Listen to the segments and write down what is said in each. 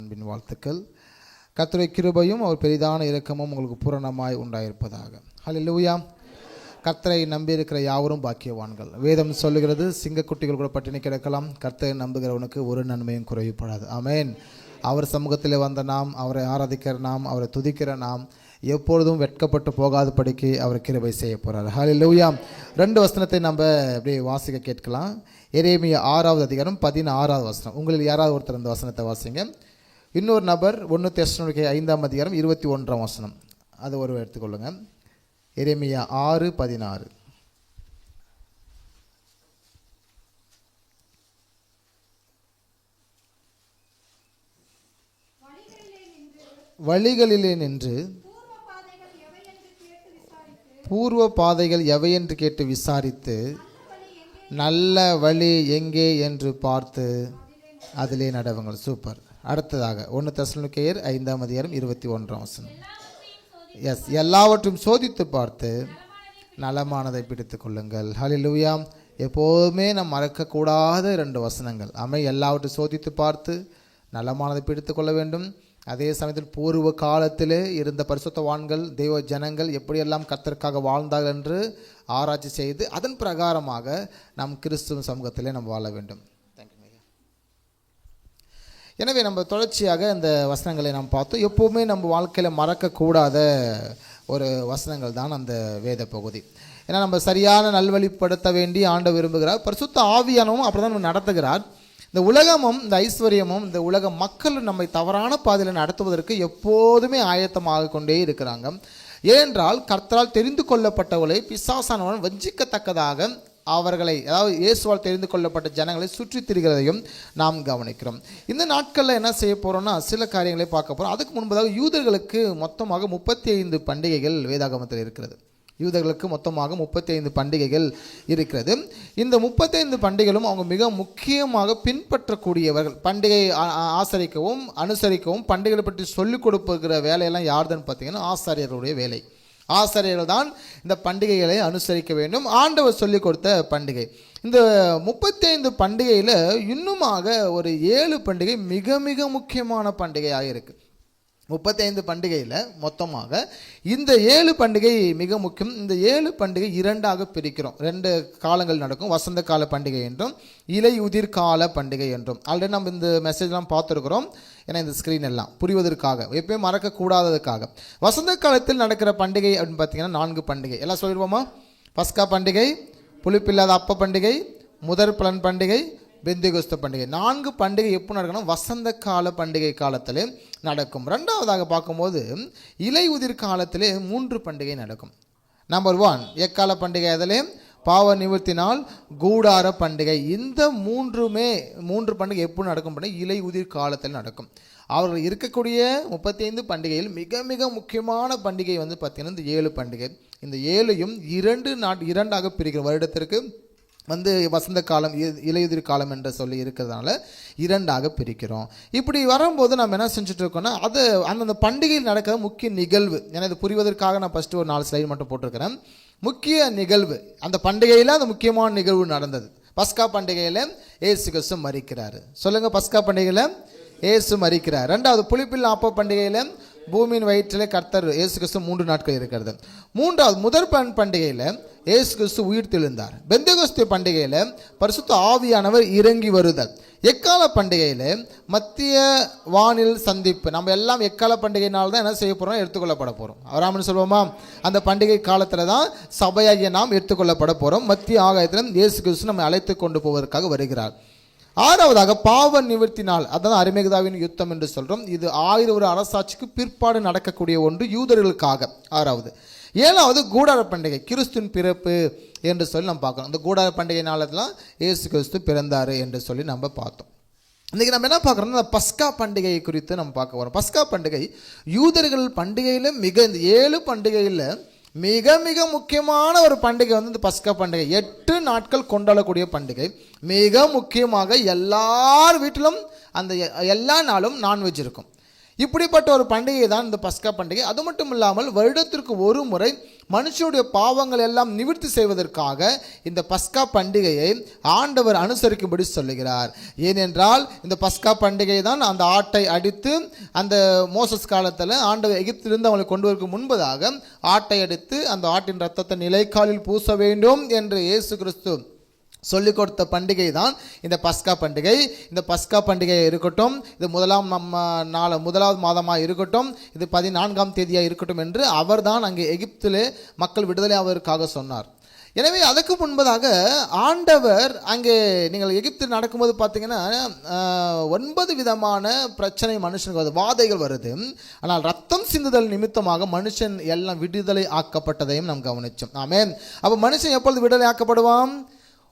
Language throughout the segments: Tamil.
அன்பின் வாழ்த்துக்கள். கர்த்தருடைய கிருபையும் அவர் பெரிதான இரக்கமும் உங்களுக்கு பூரணமாய் உண்டாயிருப்பதாக. ஹல்லேலூயா. கர்த்தரை நம்பியிருக்கிற யாவரும் பாக்கியவான்கள். வேதம் சொல்லுகிறது, சிங்கக்குட்டிகள் கூட பட்டினி கிடக்கலாம், கர்த்தரை நம்புகிறவனுக்கு ஒரு நன்மையும் குறைவுபடாது. ஆமென். அவர் சமூகத்தில் வந்த நாம், அவரை ஆராதிக்கிற நாம், அவரை துதிக்கிற நாம் எப்பொழுதும் வெட்கப்பட்டு போகாத படிக்கு அவர் கிருபை செய்ய போகிறார். ஹல்லேலூயா. 2 வசனத்தை நம்ம அப்படியே வாசிக்க கேட்கலாம். எரேமியா 6வது அதிகாரம் 16வது வசனம். உங்களில் யாராவது ஒருத்தர் இந்த வசனத்தை வாசிங்க. இன்னொரு நபர் 1 தெசலோனிக்கேயர் 5ஆம் அதிகாரம் 21ஆம் வசனம். அது ஒரு எடுத்துக்கொள்ளுங்க. எரேமியா 6:16. வழிகளிலே நின்று பூர்வ பாதைகள் எவை என்று கேட்டு விசாரித்து நல்ல வழி எங்கே என்று பார்த்து அதிலே நடவுங்கள். சூப்பர். அடுத்ததாக 1 தெசலோனிக்கேயர் 5ஆம் அதிகாரம் 21ஆம் வசனம். எஸ், எல்லாவற்றையும் சோதித்து பார்த்து நலமானதை பிடித்து கொள்ளுங்கள். ஹல்லேலூயா. எப்போதுமே நாம் மறக்கக்கூடாத 2 வசனங்கள். எல்லாவற்றையும் சோதித்து பார்த்து நலமானதை பிடித்து கொள்ள வேண்டும். அதே சமயத்தில் பூர்வ காலத்திலே இருந்த பரிசுத்தவான்கள், தெய்வ ஜனங்கள் எப்படியெல்லாம் கர்த்தருக்காக வாழ்ந்தார்கள் என்று ஆராய்ச்சி செய்து அதன் பிரகாரமாக நாம் கிறிஸ்துவ சமூகத்திலே நம்ம வாழ வேண்டும். எனவே நம்ம தொடர்ச்சியாக இந்த வசனங்களை நாம் பார்த்தோம். எப்போவுமே நம்ம வாழ்க்கையில் மறக்கக்கூடாத ஒரு வசனங்கள் தான் அந்த வேத பகுதி. ஏன்னா நம்ம சரியான நல்வழிப்படுத்த வேண்டி ஆண்டவர் விரும்புகிறார். பரிசுத்த ஆவியானவும் அப்படி தான் நம்ம நடத்துகிறார். இந்த உலகமும் இந்த ஐஸ்வர்யமும் இந்த உலக மக்கள் நம்மை தவறான பாதையில் நடத்துவதற்கு எப்போதுமே ஆயத்தமாக கொண்டே இருக்கிறாங்க. ஏனென்றால் கர்த்தரால் தெரிந்து கொள்ளப்பட்டவர்களை பிசாசானவன் வஞ்சிக்கத்தக்கதாக அவர்களை, அதாவது இயேசுவால் தெரிந்து கொள்ளப்பட்ட ஜனங்களை சுற்றி திரிகிறதையும் நாம் கவனிக்கிறோம். இந்த நாட்களில் என்ன செய்ய போகிறோம்னா சில காரியங்களை பார்க்க போகிறோம். அதுக்கு முன்பதாக யூதர்களுக்கு மொத்தமாக 35 பண்டிகைகள் வேதாகமத்தில் இருக்கிறது. யூதர்களுக்கு மொத்தமாக 35 பண்டிகைகள் இருக்கிறது. இந்த 35 பண்டிகைகளும் அவங்க மிக முக்கியமாக பின்பற்றக்கூடியவர்கள். பண்டிகை ஆசரிக்கவும் அனுசரிக்கவும் பண்டிகைகளை பற்றி சொல்லிக் கொடுக்கிற வேலையெல்லாம் யாருதுன்னு பார்த்தீங்கன்னா ஆசாரியர்களுடைய வேலை. ஆசாரியர்கள் தான் இந்த பண்டிகைகளை அனுசரிக்க வேண்டும். ஆண்டவர் சொல்லிக் கொடுத்த பண்டிகை. இந்த 35 பண்டிகையில் இன்னுமாக ஒரு 7 பண்டிகை மிக மிக முக்கியமான பண்டிகையாக இருக்குது. 35 பண்டிகையில் மொத்தமாக இந்த 7 பண்டிகை மிக முக்கியம். இந்த 7 பண்டிகை 2ஆக பிரிக்கிறோம். 2 காலங்கள் நடக்கும். வசந்த கால பண்டிகை என்றும் இலையுதிர் கால பண்டிகை என்றும். ஆல்ரெடி நம்ம இந்த மெசேஜ்லாம் பார்த்துருக்குறோம். ஏன்னா இந்த ஸ்க்ரீன் எல்லாம் புரிவதற்காக, எப்பயும் மறக்கக்கூடாததுக்காக. வசந்த காலத்தில் நடக்கிற பண்டிகை அப்படின்னு பார்த்தீங்கன்னா 4 பண்டிகை. எல்லாம் சொல்லிடுவோமா? பஸ்கா பண்டிகை, புளிப்பில்லாத அப்ப பண்டிகை, முதற் பலன் பண்டிகை, பெந்தெகோஸ்து பண்டிகை. 4 பண்டிகை எப்போ நடக்கணும்? வசந்த கால பண்டிகை காலத்தில் நடக்கும். 2வதாக பார்க்கும்போது இலை உதிர் காலத்திலே 3 பண்டிகை நடக்கும். நம்பர் 1 எக்கால பண்டிகை, அதிலே பாவ நிவர்த்தி நாள், கூடார பண்டிகை. இந்த 3 பண்டிகை எப்போ நடக்கும்? இலை உதிர் காலத்தில் நடக்கும். அவர்கள் இருக்கக்கூடிய 35 பண்டிகையில் மிக மிக முக்கியமான பண்டிகை வந்து பார்த்திங்கன்னா இந்த 7 பண்டிகை. இந்த 7ஐயும் 2ஆக பிரிக்கிற வருடத்திற்கு வந்து வசந்த காலம், இலையுதிர் காலம் என்று சொல்லி இருக்கிறதுனால 2ஆக பிரிக்கிறோம். இப்படி வரும்போது நம்ம என்ன செஞ்சுட்டு இருக்கோம்னா அது அந்தந்த பண்டிகையில் நடக்கிற முக்கிய நிகழ்வு. ஏன்னா இது புரிவதற்காக நான் ஃபஸ்ட்டு ஒரு 4 ஸ்லைடு மட்டும் போட்டிருக்கிறேன். முக்கிய நிகழ்வு, அந்த பண்டிகையில் அந்த முக்கியமான நிகழ்வு நடந்தது. பஸ்கா பண்டிகையில் இயேசு கிறிஸ்து மரிக்கிறார். சொல்லுங்கள், பஸ்கா பண்டிகையில் இயேசு மரிக்கிறார். 2வது புளிப்பில்லா அப்ப பண்டிகையில் பூமியின் வயிற்றிலே கர்த்தர் இயேசு கிறிஸ்து 3 நாட்கள் இருக்கிறது. 3வது முதற் பண்டிகையில் இயேசு கிறிஸ்து உயிர் தெழுந்தார். பெந்தெகோஸ்து பண்டிகையில் பரிசுத்த ஆவியானவர் இறங்கி வருதல். எக்கால பண்டிகையில் மத்திய வானில் சந்திப்பு. நம்ம எல்லாம் எக்கால பண்டிகையினால் தான் என்ன செய்ய போகிறோம்? எடுத்துக்கொள்ளப்பட போகிறோம். அவராமன்னு சொல்லுவோமா? அந்த பண்டிகை காலத்தில் தான் சபையாகிய நாம் எடுத்துக்கொள்ளப்பட போகிறோம். மத்திய ஆகாயத்தில் இயேசு கிறிஸ்து நம்மை அழைத்து கொண்டு போவதற்காக வருகிறார். 6வதாக பாவ நிவர்த்தி நாள், அதான் அரிமேகதாவின் யுத்தம் என்று சொல்கிறோம். இது 1000 ஒரு அரசாட்சிக்கு பிற்பாடு நடக்கக்கூடிய ஒன்று யூதர்களுக்காக. 6வது. 7வது கூடார பண்டிகை, கிறிஸ்துவின் பிறப்பு என்று சொல்லி நம்ம பார்க்கணும். இந்த கூடார பண்டிகை நாளெல்லாம் இயேசு கிறிஸ்து பிறந்தார் என்று சொல்லி நம்ம பார்த்தோம். இன்றைக்கி நம்ம என்ன பார்க்குறோம்னா பஸ்கா பண்டிகை குறித்து நம்ம பார்க்க போகிறோம். பஸ்கா பண்டிகை யூதர்கள் பண்டிகையில் இந்த 7 பண்டிகையில் மிக மிக முக்கியமான ஒரு பண்டிகை வந்து இந்த பஸ்கா பண்டிகை. 8 நாட்கள் கொண்டாடக்கூடிய பண்டிகை. மிக முக்கியமாக எல்லார் வீட்டிலும் அந்த எல்லா நாளும் நான்வெஜ் இருக்கும். இப்படிப்பட்ட ஒரு பண்டிகை தான் இந்த பஸ்கா பண்டிகை. அது மட்டும் இல்லாமல் வருடத்திற்கு ஒரு முறை மனுஷனுடைய பாவங்கள் எல்லாம் நிவர்த்தி செய்வதற்காக இந்த பஸ்கா பண்டிகையை ஆண்டவர் அனுசரிக்கும்படி சொல்லுகிறார். ஏனென்றால் இந்த பஸ்கா பண்டிகை தான் அந்த ஆட்டை அடித்து, அந்த மோசஸ் காலத்தில் ஆண்டவர் எகிப்திலிருந்து அவங்களை கொண்டு வருவதற்கு முன்பதாக ஆட்டை அடித்து அந்த ஆட்டின் ரத்தத்தை நிலைக்காலில் பூச வேண்டும் என்று இயேசு கிறிஸ்து சொல்லிக் கொடுத்த பண்டிகை தான் இந்த பஸ்கா பண்டிகை. இந்த பஸ்கா பண்டிகை இருக்கட்டும், இது முதலாவது மாதமாக இருக்கட்டும், இது 14ஆம் தேதியாக இருக்கட்டும் என்று அவர் தான் அங்கே எகிப்திலே மக்கள் விடுதலை ஆவதற்காக சொன்னார். எனவே அதுக்கு முன்பதாக ஆண்டவர் அங்கே நீங்கள் எகிப்தில் நடக்கும்போது பார்த்தீங்கன்னா 9 விதமான பிரச்சனை மனுஷனுக்கு வருது, வாதைகள் வருது. ஆனால் ரத்தம் சிந்துதல் நிமித்தமாக மனுஷன் எல்லாம் விடுதலை ஆக்கப்பட்டதையும் நாம் கவனித்தோம். ஆமென். அப்போ மனுஷன் எப்பொழுது விடுதலை ஆக்கப்படுவான்?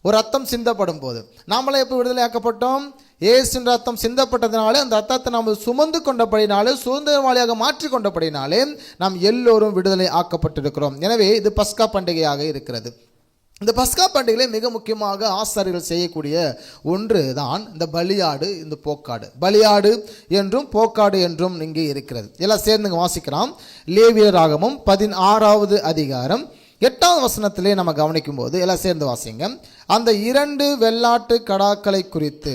ஒரு ரத்தம் சிந்தப்படும் போது. நாமளே எப்போ விடுதலை ஆக்கப்பட்டோம்? இயேசுவின் ரத்தம் சிந்தப்பட்டதினாலே, அந்த ரத்தத்தை நாம் சுமந்து கொண்டபடினாலே, சுதந்திரவாளியாக மாற்றி கொண்டபடினாலே நாம் எல்லோரும் விடுதலை ஆக்கப்பட்டிருக்கிறோம். எனவே இது பஸ்கா பண்டிகையாக இருக்கிறது. இந்த பஸ்கா பண்டிகையில் மிக முக்கியமாக ஆசாரியர்கள் செய்யக்கூடிய ஒன்று தான் இந்த பலியாடு, இந்த போக்காடு. பலியாடு என்றும் போக்காடு என்றும் இங்கே இருக்கிறது. எல்லாம் சேர்ந்துங்க வாசிக்கலாம். லேவியராகமம் 16வது அதிகாரம் 8வது வசனத்திலே நம்ம கவனிக்கும் போது எல்லாம் சேர்ந்து வாசிங்க. அந்த 2 வெள்ளாட்டு கடாக்களை குறித்து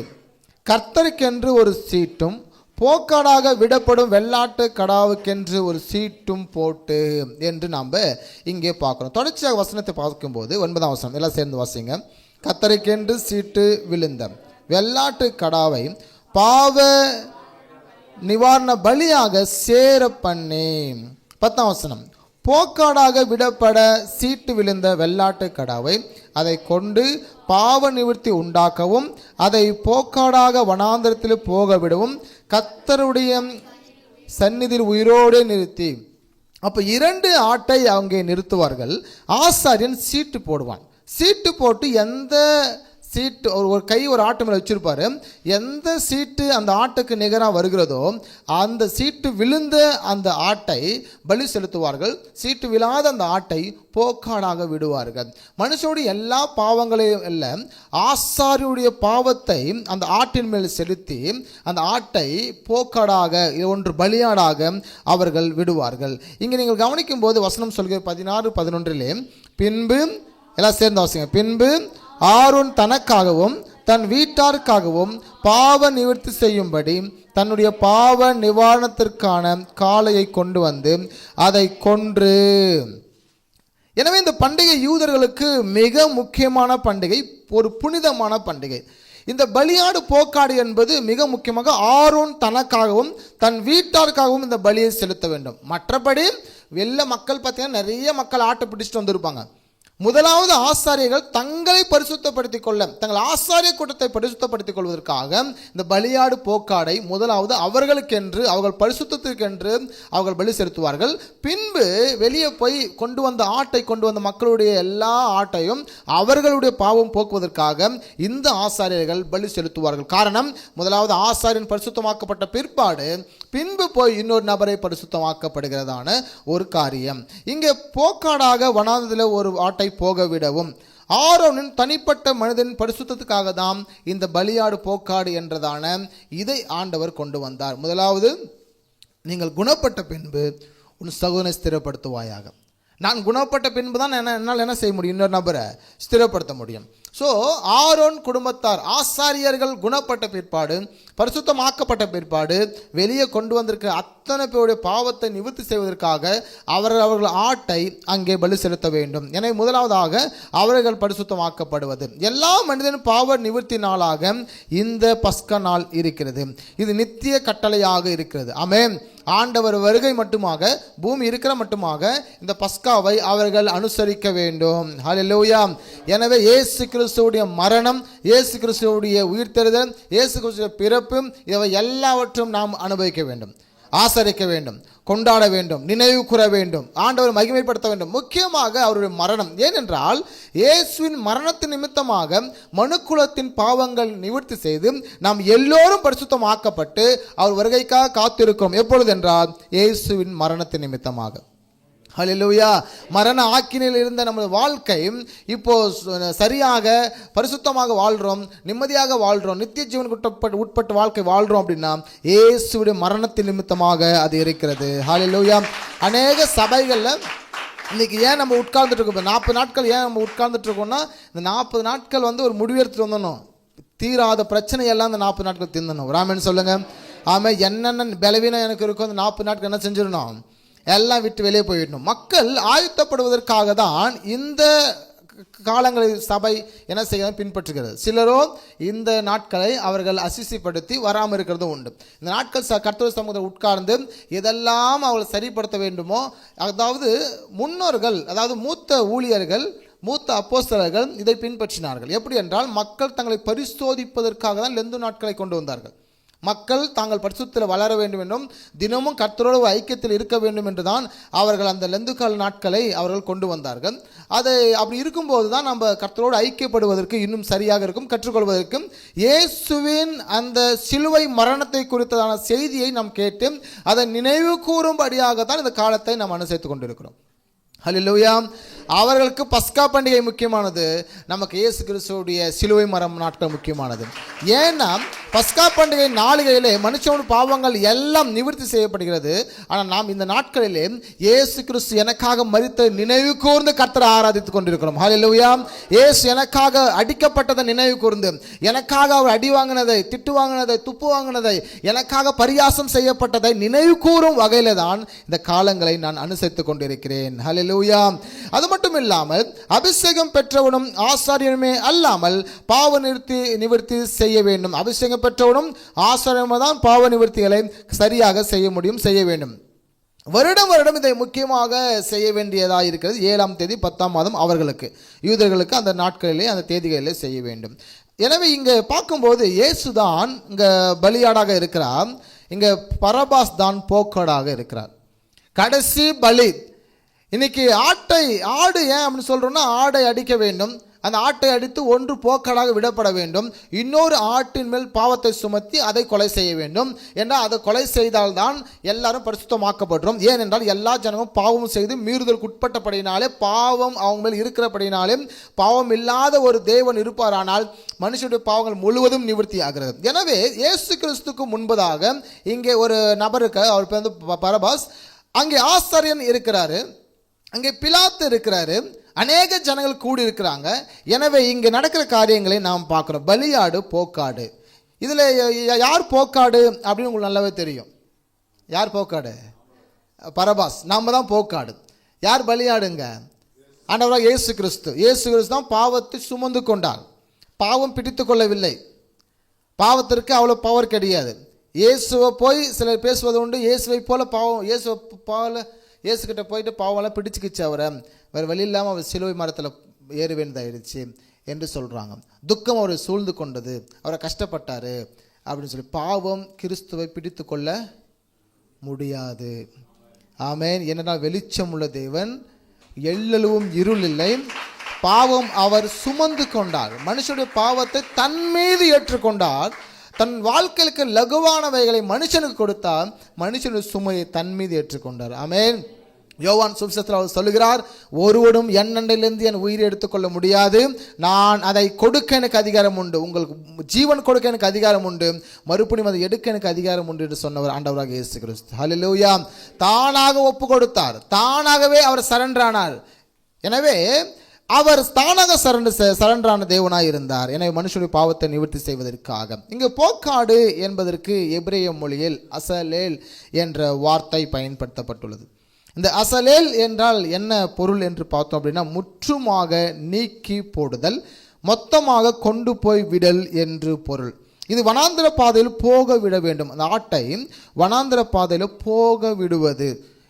கர்த்தருக்கென்று ஒரு சீட்டும், போக்காடாக விடப்படும் வெள்ளாட்டு கடாவுக்கென்று ஒரு சீட்டும் போட்டு என்று நாம் இங்கே பார்க்குறோம். தொடர்ச்சியாக வசனத்தை பார்க்கும்போது 9ஆம் வசனம் எல்லாம் சேர்ந்து வாசிங்க. கர்த்தருக்கென்று சீட்டு விழுந்த வெள்ளாட்டு கடாவை பாவ நிவாரண பலியாக சேர பண்ணி. 10ஆம் வசனம், போக்காடாக விடப்பட சீட்டு விழுந்த வெள்ளாட்டு கடாவை அதை கொண்டு பாவ நிவர்த்தி உண்டாக்கவும், அதை போக்காடாக வனாந்தரத்தில் போக விடவும் கர்த்தருடைய சந்நிதியில் உயிரோடு நிறுத்தி. அப்போ 2 ஆட்டை அங்கே நிறுத்துவார்கள். ஆசாரியன் சீட்டு போடுவான். சீட்டு போட்டு எந்த சீட்டு ஒரு கை ஒரு ஆட்டு மேலே வச்சிருப்பாரு, எந்த சீட்டு அந்த ஆட்டுக்கு நிகராக வருகிறதோ அந்த சீட்டு விழுந்த அந்த ஆட்டை பலி செலுத்துவார்கள். சீட்டு விழாத அந்த ஆட்டை போக்காடாக விடுவார்கள். மனுஷனுடைய எல்லா பாவங்களையும் அல்ல, ஆசாரியுடைய பாவத்தை அந்த ஆட்டின் மேல் செலுத்தி அந்த ஆட்டை போக்காடாக, ஒன்று பலியாடாக அவர்கள் விடுவார்கள். இங்கே நீங்கள் கவனிக்கும் போது வசனம் சொல்கிற 16:11 பின்பு எல்லாம் சேர்ந்து வாசிங்க. பின்பு ஆரோன் தனக்காகவும் தன் வீட்டாருக்காகவும் பாவ நிவர்த்தி செய்யும்படி தன்னுடைய பாவ நிவாரணத்திற்கான காளையை கொண்டு வந்து அதை கொன்று. எனவே இந்த பண்டிகை யூதர்களுக்கு மிக முக்கியமான பண்டிகை, ஒரு புனிதமான பண்டிகை. இந்த பலியாடு போக்காடு என்பது மிக முக்கியமாக ஆரோன் தனக்காகவும் தன் வீட்டாருக்காகவும் இந்த பலியை செலுத்த வேண்டும். மற்றபடி வெளில மக்கள் பார்த்தீங்கன்னா நிறைய மக்கள் ஆட்டை பிடிச்சிட்டு வந்திருப்பாங்க. முதலாவது ஆசாரியர்கள் தங்களை பரிசுத்தப்படுத்திக் கொள்ள, தங்கள் ஆசாரிய கூட்டத்தை பரிசுத்தப்படுத்திக் கொள்வதற்காக இந்த பலியாடு போக்காடை முதலாவது அவர்களுக்கென்று, அவர்கள் பரிசுத்தத்திற்கென்று அவர்கள் பலி செலுத்துவார்கள். பின்பு வெளியே போய் கொண்டு வந்த ஆட்டை, கொண்டு வந்த மக்களுடைய எல்லா ஆட்டையும் அவர்களுடைய பாவம் போக்குவதற்காக இந்த ஆசாரியர்கள் பலி செலுத்துவார்கள். காரணம், முதலாவது ஆசாரியன் பரிசுத்தமாக்கப்பட்ட பிற்பாடு பின்பு போய் இன்னொரு நபரை பரிசுத்தமாக்கப்படுகிறதான ஒரு காரியம். இங்கே போக்காடாக வனாந்தரத்தில் ஒரு ஆட்டை போக விடவும், ஆரோனின் தனிப்பட்ட மனிதன் பரிசுத்தத்துக்காக தான் இந்த பலியாடு போக்காடு என்றதான இதை ஆண்டவர் கொண்டு வந்தார். முதலாவது, நீங்கள் குணப்பட்ட பின்பு உன் சகோதரனை ஸ்திரப்படுத்துவாயாக. நான் குணப்பட்ட பின்பு தான் என்னால் என்ன செய்ய முடியும்? இன்னொரு நபரை ஸ்திரப்படுத்த முடியும். ஸோ ஆரோன் குடும்பத்தார், ஆசாரியர்கள் குணப்பட்ட பிற்பாடு, பரிசுத்தமாக்கப்பட்ட பிற்பாடு வெளியே கொண்டு வந்திருக்கிற அத்தனை பேருடைய பாவத்தை நிவர்த்தி செய்வதற்காக அவர்கள் ஆட்டை அங்கே பலி செலுத்த வேண்டும். எனவே முதலாவதாக அவர்கள் பரிசுத்தமாக்கப்படுவது. எல்லா மனிதனும் பாவ நிவர்த்தி நாளாக இந்த பஸ்கா நாள் இருக்கிறது. இது நித்திய கட்டளையாக இருக்கிறது. ஆமென். ஆண்டவர் வருகை மட்டுமாக, பூமி இருக்கிற மட்டுமாக இந்த பஸ்காவை அவர்கள் அனுசரிக்க வேண்டும். ஹல்லேலூயா. எனவே இயேசு கிறிஸ்துவுடைய மரணம், இயேசு கிறிஸ்துவுடைய உயிர்த்தெழுதல், இயேசு கிறிஸ்துவுடைய பிறப்பு, இவை எல்லாவற்றும் நாம் அனுபவிக்க வேண்டும், ஆசரிக்க வேண்டும், கொண்டாட வேண்டும், நினைவு கூற வேண்டும், ஆண்டவர் மகிமைப்படுத்த வேண்டும். முக்கியமாக அவருடைய மரணம். ஏனென்றால் இயேசுவின் மரணத்தின் நிமித்தமாக மனுக்குலத்தின் பாவங்கள் நிவர்த்தி செய்து நாம் எல்லோரும் பரிசுத்தமாக்கப்பட்டு அவர் வருகைக்காக காத்திருக்கிறோம். எப்பொழுது என்றால் இயேசுவின் மரணத்தின் நிமித்தமாக. ஹல்லேலூயா. மரண ஆக்கினையில் இருந்த நமது வாழ்க்கை இப்போ சரியாக பரிசுத்தமாக வாழ்கிறோம், நிம்மதியாக வாழ்கிறோம், நித்திய ஜீவனுக்கு உட்பட்ட வாழ்க்கை வாழ்கிறோம் அப்படின்னா இயேசுவுடைய மரணத்தின் நிமித்தமாக அது இருக்கிறது. ஹல்லேலூயா. அநேக சபைகளில் இன்றைக்கி ஏன் நம்ம உட்கார்ந்துட்டு இருக்கோம், 40 நாட்கள் ஏன் நம்ம உட்கார்ந்துட்டு இருக்கோம்னா, இந்த 40 நாட்கள் ஒரு முடிவெடுத்துட்டு வந்துடணும். தீராத பிரச்சனையெல்லாம் இந்த 40 நாட்கள் தீர்ந்தணும். ராமன் சொல்லுங்கள். ஆமாம். என்னென்ன பலவீனம் எனக்கு இருக்கும் அந்த 40 நாட்கள் என்ன செஞ்சிடணும், எல்லாம் விட்டு வெளியே போயிடணும். மக்கள் ஆயத்தப்படுவதற்காக தான் இந்த காலங்களில் சபை என்ன செய்ய பின்பற்றுகிறது. சிலரோ இந்த நாட்களை அவர்கள் அசிசிப்படுத்தி வராமல் இருக்கிறதும் உண்டு. இந்த நாட்கள் கர்த்தருடைய சமூகத்தில் உட்கார்ந்து எதெல்லாம் அவர்கள் சரிப்படுத்த வேண்டுமோ, அதாவது முன்னோர்கள், அதாவது மூத்த ஊழியர்கள், மூத்த அப்போஸ்தலர்கள் இதை பின்பற்றினார்கள். எப்படி என்றால், மக்கள் தங்களை பரிசோதிப்பதற்காக தான் லெந்து நாட்களை கொண்டு வந்தார்கள். மக்கள் தாங்கள் பரிசுத்தத்தில் வளர வேண்டும் என்றும் தினமும் கர்த்தரோடு ஐக்கியத்தில் இருக்க வேண்டும் என்று தான் அவர்கள் அந்த லெந்துக்கால நாட்களை அவர்கள் கொண்டு வந்தார்கள். அது அப்படி இருக்கும்போது தான் நம்ம கர்த்தரோடு ஐக்கியப்படுவதற்கு இன்னும் சரியாக இருக்கும், கற்றுக்கொள்வதற்கும் இயேசுவின் அந்த சிலுவை மரணத்தை குறித்ததான செய்தியை நாம் கேட்டு அதை நினைவு கூறும்படியாகத்தான் இந்த காலத்தை நாம் அனுசரித்து கொண்டிருக்கிறோம். ஹல்லேலூயா. அவர்களுக்கு பஸ்கா பண்டிகை முக்கியமானது, நமக்கு இயேசு கிறிஸ்துவுடைய சிலுவை மரம் நாட்கள் முக்கியமானது. ஏன்னா பஸ்கா பண்டிகை நாளிகையிலே மனுஷனுடைய பாவங்கள் எல்லாம் நிவர்த்தி செய்யப்படுகிறது. ஆனால் நாம் இந்த நாட்களிலே இயேசு கிறிஸ்து எனக்காக மரித்த நினைவு கூர்ந்து கர்த்தரை ஆராதித்து கொண்டிருக்கிறோம். ஹல்லேலூயா. இயேசு எனக்காக அடிக்கப்பட்டதை நினைவு கூர்ந்து, எனக்காக அவர் அடி வாங்கினதை, திட்டு வாங்கினதை, துப்பு வாங்கினதை, எனக்காக பரியாசம் செய்யப்பட்டதை நினைவு கூறும் வகையில தான் இந்த காலங்களை நான் அனுசரித்து கொண்டிருக்கிறேன். ஹல்லேலூயா. அது மட்டும் இல்லாமல் அபிஷேகம் பெற்றவனும் ஆசாரியனுமே அல்லாமல் பாவ நிவர்த்தி செய்ய வேண்டும். அபிஷேகம் பெற்றவனும் ஆசாரியனும் தான் பாவ நிவர்த்திகளை சரியாக செய்ய முடியும், செய்ய வேண்டும். வருடம் வருடம் இதை முக்கியமாக செய்ய வேண்டியதாக இருக்கிறது. 7ஆம் தேதி 10ஆம் மாதம் அவர்களுக்கு, யூதர்களுக்கு அந்த நாட்களிலே அந்த தேதிகளிலே செய்ய வேண்டும். எனவே இங்கே பார்க்கும்போது இயேசு தான் இங்கே பலியாடாக இருக்கிறார், இங்கே பரபாஸ் தான் போக்காடாக இருக்கிறார். கடைசி பலி. இன்னைக்கு ஆடு ஏன் அப்படின்னு சொல்கிறோன்னா, ஆடை அடிக்க வேண்டும், அந்த ஆட்டை அடித்து ஒன்று போக்காடாக விடப்பட வேண்டும், இன்னொரு ஆட்டின் மேல் பாவத்தை சுமத்தி அதை கொலை செய்ய வேண்டும். என்றால் அதை கொலை செய்தால்தான் எல்லாரும் பரிசுத்தமாக்கப்படுறோம். ஏனென்றால் எல்லா ஜனமும் பாவம் செய்து மீறுதலுக்கு உட்பட்டபடினாலே, பாவம் அவங்க மேல் இருக்கிறபடினாலே, பாவம் இல்லாத ஒரு தேவன் இருப்பாரானால் மனுஷனுடைய பாவங்கள் முழுவதும் நிவர்த்தி ஆகிறது. எனவே இயேசு கிறிஸ்துக்கு முன்பதாக இங்கே ஒரு நபருக்கு, அவர் பேர் பரபாஸ், அங்கே ஆசாரியன் இருக்கிறாரு, அங்கே பிலாத்து இருக்கிறாரு, அநேக ஜனங்கள் கூடி இருக்கிறாங்க. எனவே இங்கே நடக்கிற காரியங்களை நாம் பார்க்குறோம். பலியாடு, போக்காடு. இதில் யார் போக்காடு அப்படின்னு உங்களுக்கு நல்லாவே தெரியும். யார் போக்காடு? பரபாஸ். நாம் தான் போக்காடு. யார் பலியாடுங்க? ஆண்டவராக இயேசு கிறிஸ்து. இயேசு கிறிஸ்து தான் பாவத்தை சுமந்து கொண்டார், பாவம் பிடித்து கொள்ளவில்லை. பாவத்திற்கு அவ்வளோ பவர் கிடையாது. இயேசுவை போய் சிலர் பேசுவது உண்டு, இயேசுவை போல பாவம், இயேசுக்கிட்ட போயிட்டு பாவம்லாம் பிடிச்சிக்கிச்சு, அவரை வேறு வழி இல்லாமல் அவர் சிலுவை மரத்தில் ஏற வேண்டியதாயிடுச்சு என்று சொல்கிறாங்க. துக்கம் அவரை சூழ்ந்து கொண்டது, அவரை கஷ்டப்பட்டார் அப்படின்னு சொல்லி. பாவம் கிறிஸ்துவை பிடித்து கொள்ள முடியாது. ஆமென். ஏனென்றால் வெளிச்சம் உள்ள தேவன், எள்ளளவும் இருள் இல்லை. பாவம் அவர் சுமந்து கொண்டார், மனுஷனுடைய பாவத்தை தன் மீது ஏற்றுக்கொண்டார். தன் வாழ்க்கைக்கு லகுவானவைகளை மனுஷனுக்கு கொடுத்தால் மனுஷனுடைய சுமையை தன் மீது ஏற்றுக்கொண்டார். ஆமென். யோவான் சுவிசேஷத்தில் அவர் சொல்லுகிறார், ஒருவரும் என் அண்டையிலிருந்து என் உயிரை எடுத்துக்கொள்ள முடியாது, நான் அதை கொடுக்க எனக்கு அதிகாரம் உண்டு, உங்களுக்கு ஜீவன் கொடுக்க எனக்கு அதிகாரம் உண்டு, மறுபடியும் அதை எடுக்க எனக்கு அதிகாரம் உண்டு என்று சொன்னவர் ஆண்டவராக இயேசு கிறிஸ்து. ஹல்லேலூயா. தானாக ஒப்பு கொடுத்தார், தானாகவே அவர் சரண்டர் ஆனார். எனவே அவர் தானாக சரண்டரான தேவனாய் இருந்தார். எனவே மனுஷனுடைய பாவத்தை நிவர்த்தி செய்வதற்காக. இங்கு போக்காடு என்பதற்கு எபிரேய மொழியில் அசலேல் என்ற வார்த்தை பயன்படுத்தப்பட்டுள்ளது. இந்த அசலேல் என்றால் என்ன பொருள் என்று பார்த்தோம் அப்படின்னா, முற்றுமாக நீக்கி போடுதல், மொத்தமாக கொண்டு போய் விடல் என்று பொருள். இது வனாந்திர பாதையில் போக விட வேண்டும், அந்த ஆட்டை வனாந்திர பாதையில் போக விடுவது.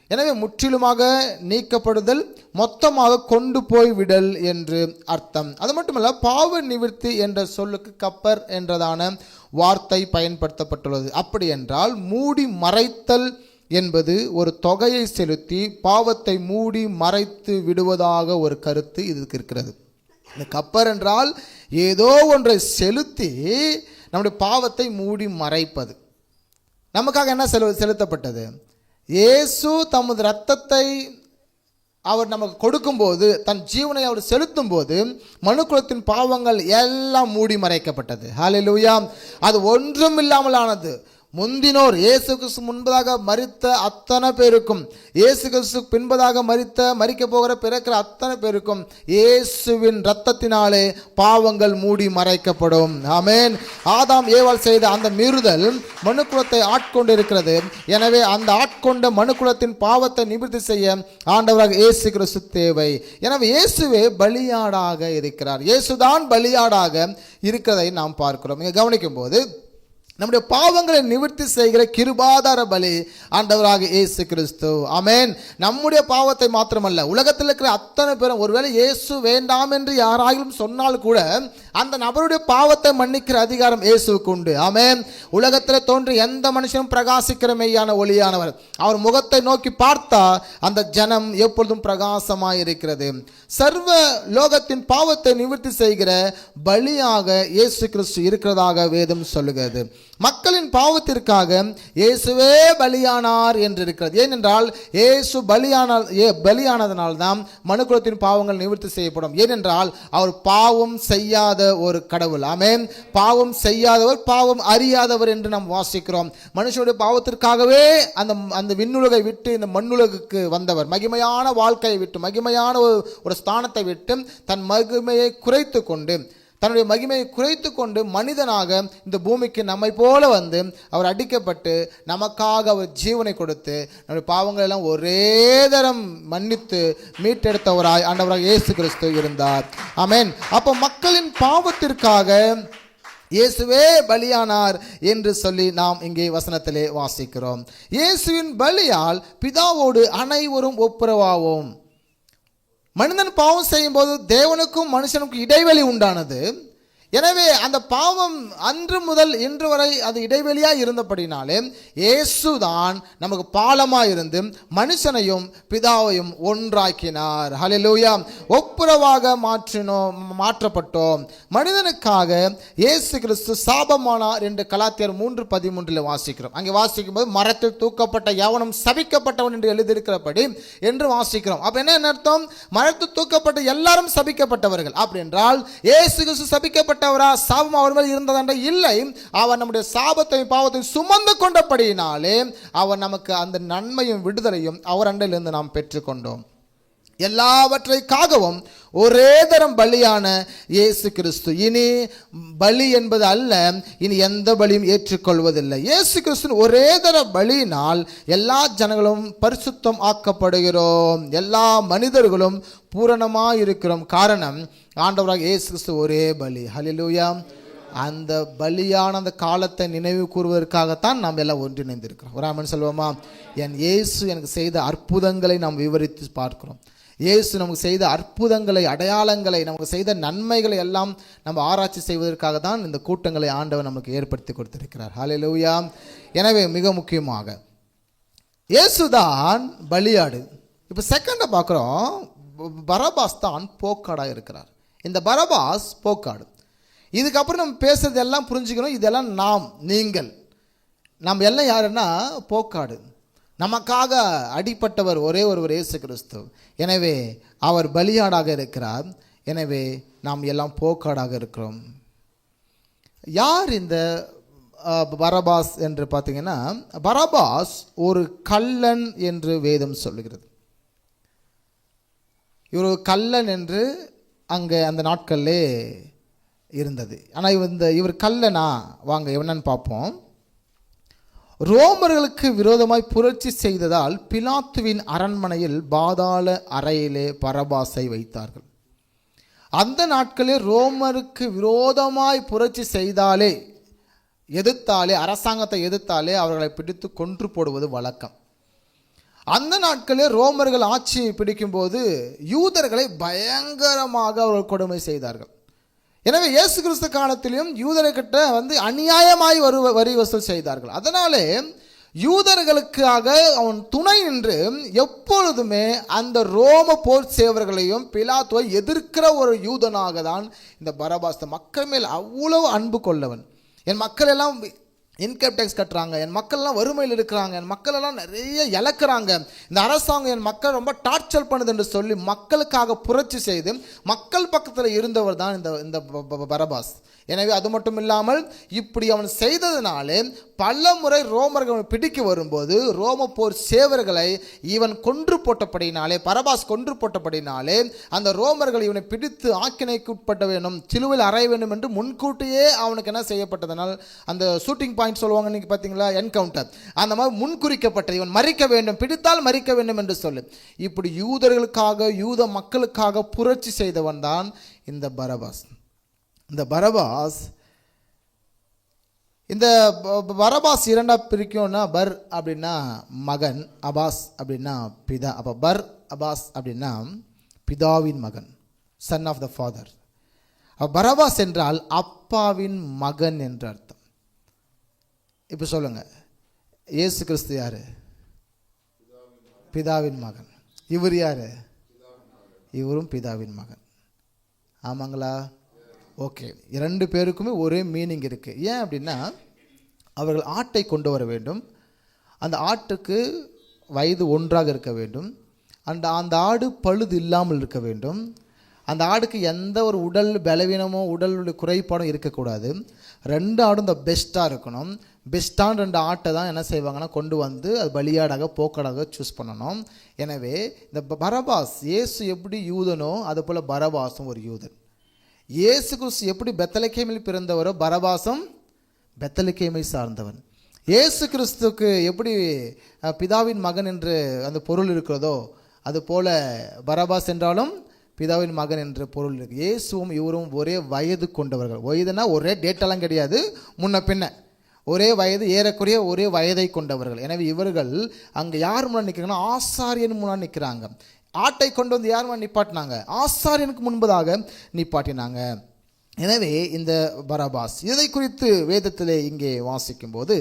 எனவே முற்றிலுமாக நீக்கப்படுதல், மொத்தமாக கொண்டு போய் விடல் என்று அர்த்தம். அது மட்டுமல்ல, பாவ நிவர்த்தி என்ற சொல்லுக்கு கப்பர் என்றதான வார்த்தை பயன்படுத்தப்பட்டுள்ளது. அப்படி என்றால் மூடி மறைத்தல் என்பது ஒரு தொகையை செலுத்தி பாவத்தை மூடி மறைத்து விடுவதாக ஒரு கருத்து இதுக்கு இருக்கிறது. இந்த கப்பர் என்றால் ஏதோ ஒன்றை செலுத்தி நம்முடைய பாவத்தை மூடி மறைப்பது. நமக்காக என்ன செலுத்தப்பட்டது? இயேசு தமது இரத்தத்தை அவர் நமக்கு கொடுக்கும்போது, தன் ஜீவனை அவர் செலுத்தும் போது மனுக்குலத்தின் பாவங்கள் எல்லாம் மூடி மறைக்கப்பட்டது. ஹல்லேலூயா. அது ஒன்றும் இல்லாமல் ஆனது. முந்தினோர் இயேசு கிறிஸ்து முன்பதாக மரித்த அத்தனை பேருக்கும், இயேசு கிறிஸ்து பின்பதாக மரிக்க போகிற பிறக்கிற அத்தனை பேருக்கும் இயேசுவின் இரத்தத்தினாலே பாவங்கள் மூடி மறைக்கப்படும். ஆமென். ஆதாம் ஏவாள் செய்த அந்த மீறுதல் மனுக்குலத்தை ஆட்கொண்டு இருக்கிறது. எனவே அந்த ஆட்கொண்ட மனுக்குலத்தின் பாவத்தை நிவர்த்தி செய்ய ஆண்டவராக இயேசு கிறிஸ்து தேவை. எனவே இயேசுவே பலியாடாக இருக்கிறார். இயேசுதான் பலியாடாக இருக்கிறதை நாம் பார்க்கிறோம். இங்கே கவனிக்கும் போது நம்முடைய பாவங்களை நிவர்த்தி செய்கிற கிருபாதார பலி ஆண்டவராக இயேசு கிறிஸ்து. ஆமென். நம்முடைய பாவத்தை மாத்திரமல்ல, உலகத்தில் இருக்கிற அத்தனை பேரும், ஒருவேளை இயேசு வேண்டாம் என்று யாராயிலும் சொன்னால் கூட அந்த நபருடைய பாவத்தை மன்னிக்கிற அதிகாரம் இயேசுவுக்கு உண்டு. ஆமென். உலகத்தில் தோன்றி எந்த மனுஷனும் பிரகாசிக்கிற மெய்யான ஒளியானவர். அவர் முகத்தை நோக்கி பார்த்தா அந்த ஜனம் எப்பொழுதும் பிரகாசமாய் இருக்கிறது. சர்வ லோகத்தின் பாவத்தை நிவர்த்தி செய்கிற பலியாக இயேசு கிறிஸ்து இருக்கிறதாக வேதம் சொல்லுகிறது. மக்களின் பாவத்திற்காக இயேசுவே பலியானார் என்று இருக்கிறது. ஏனென்றால் இயேசு பலியானதனால் தான் மனுக்குலத்தின் பாவங்கள் நிவர்த்தி செய்யப்படும். ஏனென்றால் அவர் பாவம் செய்யாத ஒரு கடவுள். ஆமென். பாவம் செய்யாதவர், பாவம் அறியாதவர் என்று நாம் வாசிக்கிறோம். மனுஷனுடைய பாவத்திற்காகவே அந்த விண்ணுலகை விட்டு இந்த மண்ணுலகுக்கு வந்தவர். மகிமையான வாழ்க்கையை விட்டு, மகிமையான ஒரு ஸ்தானத்தை விட்டு தன் மகிமையை குறைத்து கொண்டு, தன்னுடைய மகிமையை குறைத்து கொண்டு மனிதனாக இந்த பூமிக்கு நம்மை போல வந்து அவர் அடிக்கப்பட்டு நமக்காக அவர் ஜீவனை கொடுத்து நம்முடைய பாவங்கள் எல்லாம் ஒரே தரம் மன்னித்து மீட்டெடுத்தவராய் ஆண்டவராக இயேசு கிறிஸ்து இருந்தார். ஆமென். அப்போ மக்களின் பாவத்திற்காக இயேசுவே பலியானார் என்று சொல்லி நாம் இங்கே வசனத்திலே வாசிக்கிறோம். இயேசுவின் பலியால் பிதாவோடு அனைவரும் ஒப்புரவாவோம். மனிதன் பாவம் செய்யும் போது தேவனுக்கும் மனுஷனுக்கும் இடைவெளி உண்டானது. எனவே அந்த பாவம் அன்று முதல் இன்று வரை அது இடைவெளியாக இருந்தபடினாலே இயேசுதான் நமக்கு பாலமாக இருந்து மனுஷனையும் பிதாவையும் ஒன்றாக்கினார். ஹல்லேலூயா. ஒப்புரவாக மாற்றப்பட்டோம். மனிதனுக்காக இயேசு கிறிஸ்து சாபமானார் என்று கலாத்தியர் 3:13 வாசிக்கிறோம். அங்கே வாசிக்கும் போது மரத்தில் தூக்கப்பட்ட எவனும் சபிக்கப்பட்டவன் என்று எழுதியிருக்கிறபடி என்று வாசிக்கிறோம். அப்ப என்ன அர்த்தம்? மரத்தில் தூக்கப்பட்ட எல்லாரும் சபிக்கப்பட்டவர்கள். அப்படி என்றால் இயேசு கிறிஸ்து சபிக்கப்பட்ட சாபம் அவர் மேல் இருந்ததென்ற இல்லை. அவர் நம்முடைய சாபத்தையும் பாவத்தையும் சுமந்து கொண்டபடியினாலே அவர் நமக்கு அந்த நன்மையும் விடுதலையும் அவர் அண்டையிலிருந்து நாம் பெற்றுக்கொண்டோம். எல்லாவற்றைக்காகவும் ஒரே தரம் பலியான இயேசு கிறிஸ்து இனி பலி என்பது அல்ல, இனி எந்த பலியும் ஏற்றுக்கொள்வதில்லை. இயேசு கிறிஸ்து ஒரே தர பலியினால் எல்லா ஜனங்களும் பரிசுத்தம் ஆக்கப்படுகிறோம். எல்லா மனிதர்களும் பூரணமாக இருக்கிறோம். காரணம், ஆண்டவராக இயேசு கிறிஸ்து ஒரே பலி. ஹல்லேலூயா. அந்த பலியான அந்த காலத்தை நினைவு கூறுவதற்காகத்தான் நாம் எல்லாம் ஒன்றிணைந்திருக்கிறோம். ஒரு ஆமென் சொல்லுவோமா? என் இயேசு எனக்கு செய்த அற்புதங்களை நாம் விவரித்து பார்க்கிறோம். இயேசு நமக்கு செய்த அற்புதங்களை, அடையாளங்களை, நமக்கு செய்த நன்மைகளை எல்லாம் நம்ம ஆராய்ச்சி செய்வதற்காக தான் இந்த கூட்டங்களை ஆண்டவர் நமக்கு ஏற்படுத்தி கொடுத்திருக்கிறார். ஹல்லேலூயா. எனவே மிக முக்கியமாக இயேசுதான் பலியாடு. இப்போ செகண்டை பார்க்குறோம், பரபாஸ் தான் போக்காடாக இருக்கிறார். இந்த பரபாஸ் போக்காடு. இதுக்கப்புறம் நம்ம பேசுறது எல்லாம் புரிஞ்சுக்கணும். இதெல்லாம் நாம் எல்லாம் யாருன்னா போக்காடு. நமக்காக அடிப்பட்டவர் ஒரே ஒருவர் இயேசு கிறிஸ்து. எனவே அவர் பலியாடாக இருக்கிறார். எனவே நாம் எல்லாம் போக்காடாக இருக்கிறோம். யார் இந்த பரபாஸ் என்று பார்த்தீங்கன்னா, பரபாஸ் ஒரு கள்ளன் என்று வேதம் சொல்லுகிறது. இவர் கள்ளன் என்று அங்கே அந்த நாட்களிலே இருந்தது. ஆனால் இவர் கள்ளனா? வாங்க என்னன்னு பார்ப்போம். ரோமர்களுக்கு விரோதமாய் புரட்சி செய்ததால் பிலாத்துவின் அரண்மனையில் பாதாள அறையிலே பரபாசை வைத்தார்கள். அந்த நாட்களில் ரோமருக்கு விரோதமாய் புரட்சி செய்தாலே, எதிர்த்தாலே, அரசாங்கத்தை எதிர்த்தாலே அவர்களை பிடித்து கொன்று போடுவது வழக்கம். அந்த நாட்களில் ரோமர்கள் ஆட்சி பிடிக்கும் போது யூதர்களை பயங்கரமாக அவர்கள் கொடுமை செய்தார்கள். எனவே இயேசு கிறிஸ்து காலத்திலும் யூதர்கிட்ட அநியாயமாய் வரி வசூல் செய்தார்கள். அதனாலே யூதர்களுக்காக அவன் துணை நின்று எப்பொழுதுமே அந்த ரோம போர் சேவர்களையும் பிலாத்துவை எதிர்க்கிற ஒரு யூதனாக தான் இந்த பரபாஸ். மக்கள் மேல் அவ்வளவு அன்பு கொள்ளவன். என் மக்கள் எல்லாம் இன்கம் டேக்ஸ் கட்டுறாங்க, என் மக்கள்லாம் வறுமையில் இருக்கிறாங்க, என் மக்களெல்லாம் நிறைய இழக்கிறாங்க, இந்த அரசாங்கம் என் மக்கள் ரொம்ப டார்ச்சர் பண்ணுது என்று சொல்லி மக்களுக்காக புரட்சி செய்து மக்கள் பக்கத்தில் இருந்தவர் தான் இந்த பரபாஸ். எனவே அது மட்டும் இல்லாமல் இப்படி அவன் செய்ததினாலே பல முறை ரோமர்கள் பிடிக்க வரும்போது ரோம போர் சேவர்களை இவன் கொன்று போட்டபடினாலே, பரபாஸ் கொன்று போட்டபடினாலே அந்த ரோமர்கள் இவனை பிடித்து ஆக்கினைக்கு உட்பட வேண்டும், சிலுவையில் அறைய வேண்டும் என்று முன்கூட்டியே அவனுக்கு என்ன செய்யப்பட்டதனால் அந்த ஷூட்டிங் பாயிண்ட் சொல்லுவாங்க இன்னைக்கு பார்த்தீங்களா, என்கவுண்டர், அந்த மாதிரி முன்குறிக்கப்பட்ட இவன் மறிக்க வேண்டும், பிடித்தால் மறிக்க வேண்டும் என்று சொல்லு. இப்படி யூதர்களுக்காக யூத மக்களுக்காக புரட்சி செய்தவன் தான் இந்த பரபாஸ். இந்த பரபாஸ் இரண்டா பிரிக்கும்னா, பர் அப்படின்னா மகன், அபாஸ் அப்படின்னா பிதா. அப்போ பர் அபாஸ் அப்படின்னா பிதாவின் மகன், son of the father. Barabbas என்றால் அப்பாவின் மகன் என்று அர்த்தம். இப்போ சொல்லுங்க, இயேசு கிறிஸ்து யாரு? பிதாவின் மகன். இவர் யாரு? இவரும் பிதாவின் மகன். ஆமாங்களா? ஓகே, இரண்டு பேருக்குமே ஒரே மீனிங் இருக்குது. ஏன் அப்படின்னா, அவர்கள் ஆட்டை கொண்டு வர வேண்டும், அந்த ஆட்டுக்கு வயது ஒன்றாக இருக்க வேண்டும், அந்த ஆடு பழுது இல்லாமல் இருக்க வேண்டும், அந்த ஆடுக்கு எந்த ஒரு உடல் பலவீனமோ உடலுடைய குறைபாடும் இருக்கக்கூடாது, ரெண்டு ஆடும் இந்த பெஸ்ட்டாக இருக்கணும். பெஸ்ட்டான ரெண்டு ஆட்டை தான் என்ன செய்வாங்கன்னா கொண்டு வந்து அது பலியாடாக போக்கடாக சூஸ் பண்ணணும். எனவே இந்த பரபாஸ், இயேசு எப்படி யூதனோ அது போல் பரபாசும் ஒரு யூதன். இயேசு கிறிஸ்து எப்படி பெத்லகேமில் பிறந்தவரோ பரபாசும் பெத்லகேமை சார்ந்தவன். இயேசு கிறிஸ்துக்கு எப்படி பிதாவின் மகன் என்று அந்த பொருள் இருக்கிறதோ அதுபோல பரபாஸ் என்றாலும் பிதாவின் மகன் என்ற பொருள் இருக்கு. இயேசுவும் இவரும் ஒரே வயது கொண்டவர்கள். வயதுனா ஒரே டேட்டெல்லாம் கிடையாது, முன்ன பின்ன ஒரே வயது, ஏறக்குறைய ஒரே வயதை கொண்டவர்கள். எனவே இவர்கள் அங்கே யார் முன்னாடி நிற்கிறாங்கன்னா ஆசாரியன் முன்னாடி நிற்கிறாங்க. ஆட்டை கொண்டு வந்து யார் முன்னாடி நிப்பாட்டினாங்க? ஆசாரியனுக்கு முன்பதாக நிப்பாட்டினாங்க. எனவே இந்த பரபாஸ், இதை குறித்து வேதத்திலே இங்கே வாசிக்கும் போது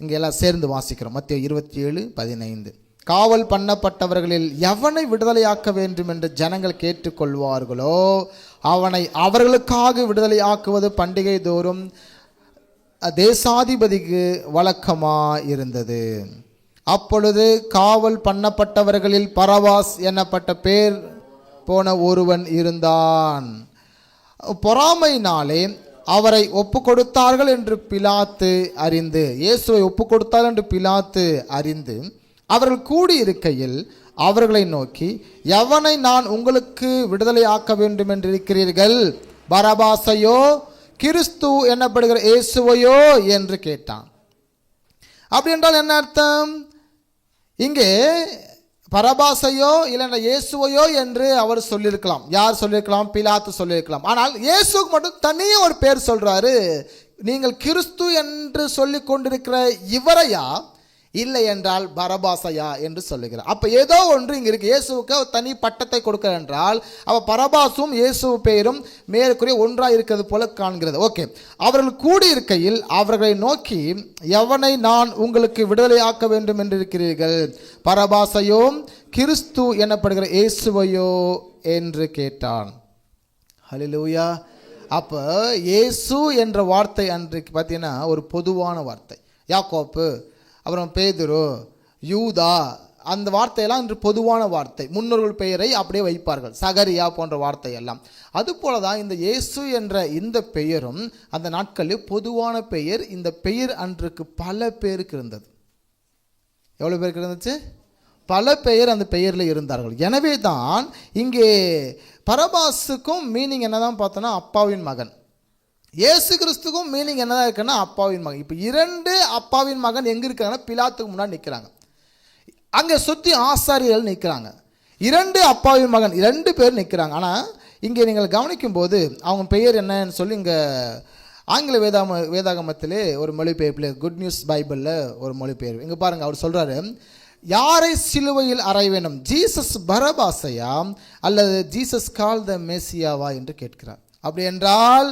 இங்கே எல்லாம் சேர்ந்து வாசிக்கிறோம். மத்தேயு 27:15, காவல் பண்ணப்பட்டவர்களில் எவனை விடுதலையாக்க வேண்டும் என்று ஜனங்கள் கேட்டுக்கொள்வார்களோ அவனை அவர்களுக்காக விடுதலையாக்குவது பண்டிகை தோறும் தேசாதிபதிக்கு வழக்கமாக இருந்தது. அப்பொழுது காவல் பண்ணப்பட்டவர்களில் பரபாஸ் எனப்பட்ட பேர் போன ஒருவன் இருந்தான். பொறாமையினாலே அவரை ஒப்பு கொடுத்தார்கள் என்று பிலாத்து அறிந்து, இயேசுவை ஒப்பு கொடுத்தார்கள் என்று பிலாத்து அறிந்து அவர்கள் கூடியிருக்கையில் அவர்களை நோக்கி, எவனை நான் உங்களுக்கு விடுதலை ஆக்க வேண்டும் என்று இருக்கிறீர்கள்? பரபாசையோ கிறிஸ்து எனப்படுகிற இயேசுவையோ என்று கேட்டான். அப்படி என்றால் என்ன அர்த்தம்? இங்கே பரபாசையோ இல்லைன்னா இயேசுவையோ என்று அவர் சொல்லியிருக்கலாம். யார் சொல்லியிருக்கலாம்? பிலாத்து சொல்லியிருக்கலாம். ஆனால் இயேசுக்கு மட்டும் தனியே ஒரு பேர் சொல்றாரு. நீங்கள் கிறிஸ்து என்று சொல்லி கொண்டிருக்கிற இவரையா இல்லை என்றால் பரபாசையா என்று சொல்லுகிறார். அப்போ ஏதோ ஒன்று இங்கே இருக்கு. இயேசுவுக்கு தனி பட்டத்தை கொடுக்க என்றால் அவள் பரபாசும் இயேசு பெயரும் மேற்கூறிய ஒன்றாக இருக்கிறது போல காண்கிறது. ஓகே, அவர்கள் கூடியிருக்கையில் அவர்களை நோக்கி, எவனை நான் உங்களுக்கு விடுதலையாக்க வேண்டும் என்று இருக்கிறீர்கள்? பரபாசையோ கிறிஸ்து எனப்படுகிற இயேசுவையோ என்று கேட்டான். ஹல்லேலூயா. அப்போ இயேசு என்ற வார்த்தை அன்றைக்கு பார்த்தீங்கன்னா ஒரு பொதுவான வார்த்தை. யாக்கோப்பு, அப்புறம் பேதுரு, யூதா, அந்த வார்த்தையெல்லாம் இன்று பொதுவான வார்த்தை. முன்னோர்கள் பெயரை அப்படியே வைப்பார்கள், சகரியா போன்ற வார்த்தையெல்லாம். அதுபோல தான் இந்த இயேசு என்ற இந்த பெயரும் அந்த நாட்களில் பொதுவான பெயர். இந்த பெயர் அன்றைக்கு பல பேருக்கு இருந்தது. எவ்வளோ பேருக்கு இருந்துச்சு? பல பெயர் அந்த பெயரில் இருந்தார்கள். எனவே தான் இங்கே பரபாசுக்கும் மீனிங் என்னதான் பார்த்தோன்னா அப்பாவின் மகன். இயேசு கிறிஸ்துக்கும் மீனிங் என்னதான் இருக்குன்னா அப்பாவின் மகன். இப்போ இரண்டு அப்பாவின் மகன் எங்கே இருக்காங்கன்னா பிலாத்துக்கு முன்னாடி நிற்கிறாங்க. அங்கே சுற்றி ஆசாரியர்கள் நிற்கிறாங்க. இரண்டு அப்பாவின் மகன், இரண்டு பேர் நிற்கிறாங்க. ஆனால் இங்கே நீங்கள் கவனிக்கும் போது அவங்க பெயர் என்னன்னு சொல்லி இங்கே ஆங்கில வேதாகமத்திலே ஒரு மொழிபெயர்ப்பில், குட் நியூஸ் பைபிளில் ஒரு மொழிபெயர்ப்பு இங்கே பாருங்கள். அவர் சொல்கிறாரு, யாரை சிலுவையில் அறைய வேண்டும்? ஜீசஸ் பரபாசையா அல்லது ஜீசஸ் கால் த மேசியாவா என்று கேட்கிறார். அப்படி என்றால்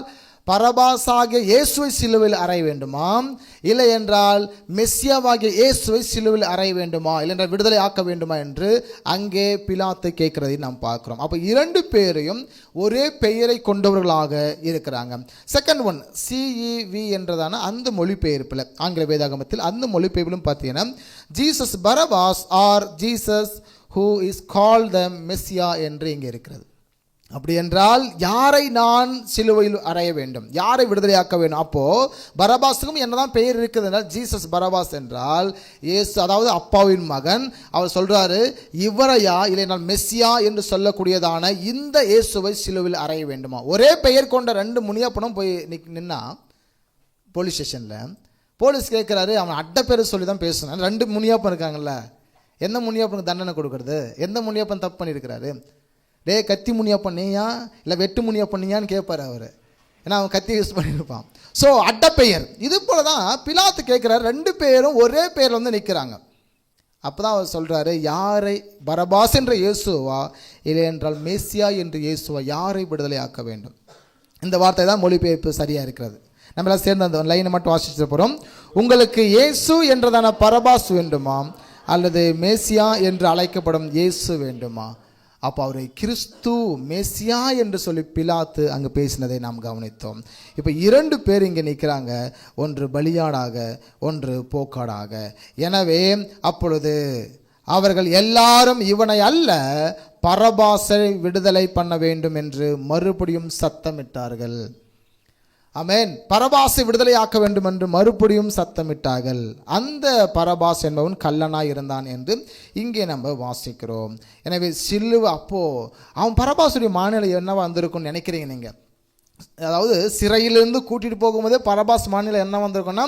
பரபாசாகிய இயேசுவை சிலுவையில் அறைய வேண்டுமா, இல்லை என்றால் மெஸ்ஸியாவாகிய இயேசுவை சிலுவையில் அறைய வேண்டுமா, இல்லை என்றால் விடுதலை ஆக்க வேண்டுமா என்று அங்கே பிலாத்து கேட்கிறதை நாம் பார்க்கிறோம். அப்போ இரண்டு பேரையும் ஒரே பெயரை கொண்டவர்களாக இருக்கிறாங்க. செகண்ட் ஒன் CEV என்றதான அந்த மொழிபெயர்ப்பில் ஆங்கில வேதாகமத்தில் அந்த மொழிபெயர்ப்பிலும் பார்த்தீங்கன்னா Jesus Barabbas or Jesus who is called the Messiah என்று இங்கே இருக்கிறது. அப்படி என்றால் யாரை நான் சிலுவையில் அறைய வேண்டும், யாரை விடுதலையாக்க வேண்டும்? அப்போது பரபாஸுக்கும் என்னதான் பெயர் இருக்குது என்றால் ஜீசஸ் பரபாஸ் என்றால் இயேசு, அதாவது அப்பாவின் மகன். அவர் சொல்கிறாரு, இவரையா இல்லை நான் மெஸ்ஸியா என்று சொல்லக்கூடியதான இந்த இயேசுவை சிலுவையில் அறைய வேண்டுமா? ஒரே பெயர் கொண்ட ரெண்டு முனியப்பனும் போய் நின்னா போலீஸ் ஸ்டேஷனில் போலீஸ் கேட்குறாரு, அவன் அட்டை பேர் சொல்லி தான் பேசுனான். ரெண்டு முனியப்பன் இருக்காங்கல்ல, எந்த முனியப்பனுக்கு தண்டனை கொடுக்கறது? எந்த முனியப்பன் தப்பு பண்ணியிருக்கிறாரு? கத்தி முனியப்பன் நீயா இல்லை வெட்டு முனியப்பன் நீயான்னு கேட்பார் அவர். ஏன்னா அவன் கத்தி யூஸ் பண்ணியிருப்பான். ஸோ அட்டப்பெயர். இது போல தான் பிலாத்து கேட்குறாரு, ரெண்டு பேரும் ஒரே பேரில் வந்து நிற்கிறாங்க. அப்போ தான் அவர் சொல்கிறாரு, யாரை, பரபாஸ் என்ற இயேசுவா இல்லை என்றால் மெஸ்ஸியா என்று இயேசுவா, யாரை விடுதலை ஆக்க வேண்டும்? இந்த வார்த்தை தான் மொழிபெயர்ப்பு சரியாக இருக்கிறது. நம்மளாம் சேர்ந்து அந்த லைனை மட்டும் வாசிச்சுட்டு போகிறோம். உங்களுக்கு இயேசு என்றதான பரபாஸ் வேண்டுமா, அல்லது மெஸ்ஸியா என்று அழைக்கப்படும் இயேசு வேண்டுமா? அப்போ அவரை கிறிஸ்து மெஸ்ஸியா என்று சொல்லி பிலாத்து அங்கே பேசினதை நாம் கவனித்தோம். இப்போ இரண்டு பேர் இங்கே நிற்கிறாங்க, ஒன்று பலியாடாக, ஒன்று போக்காடாக. எனவே அப்பொழுது அவர்கள் எல்லாரும் இவனை அல்ல பரபாசை விடுதலை பண்ண வேண்டும் என்று மறுபடியும் சத்தமிட்டார்கள். ஆமென். பரபாசை விடுதலை ஆக்க வேண்டும் என்று மறுபடியும் சத்தமிட்டார்கள். அந்த பரபாஸ் என்பவன் கள்ளனாய் இருந்தான் என்று இங்கே நம்ம வாசிக்கிறோம். எனவே சிலுவை, அப்போ அவன் பரபாசுடைய மாநிலை என்னவா வந்திருக்கும்னு நினைக்கிறீங்க நீங்கள்? அதாவது சிறையிலிருந்து கூட்டிகிட்டு போகும்போதே பரபாஸ் மாநிலம் என்ன வந்திருக்குன்னா,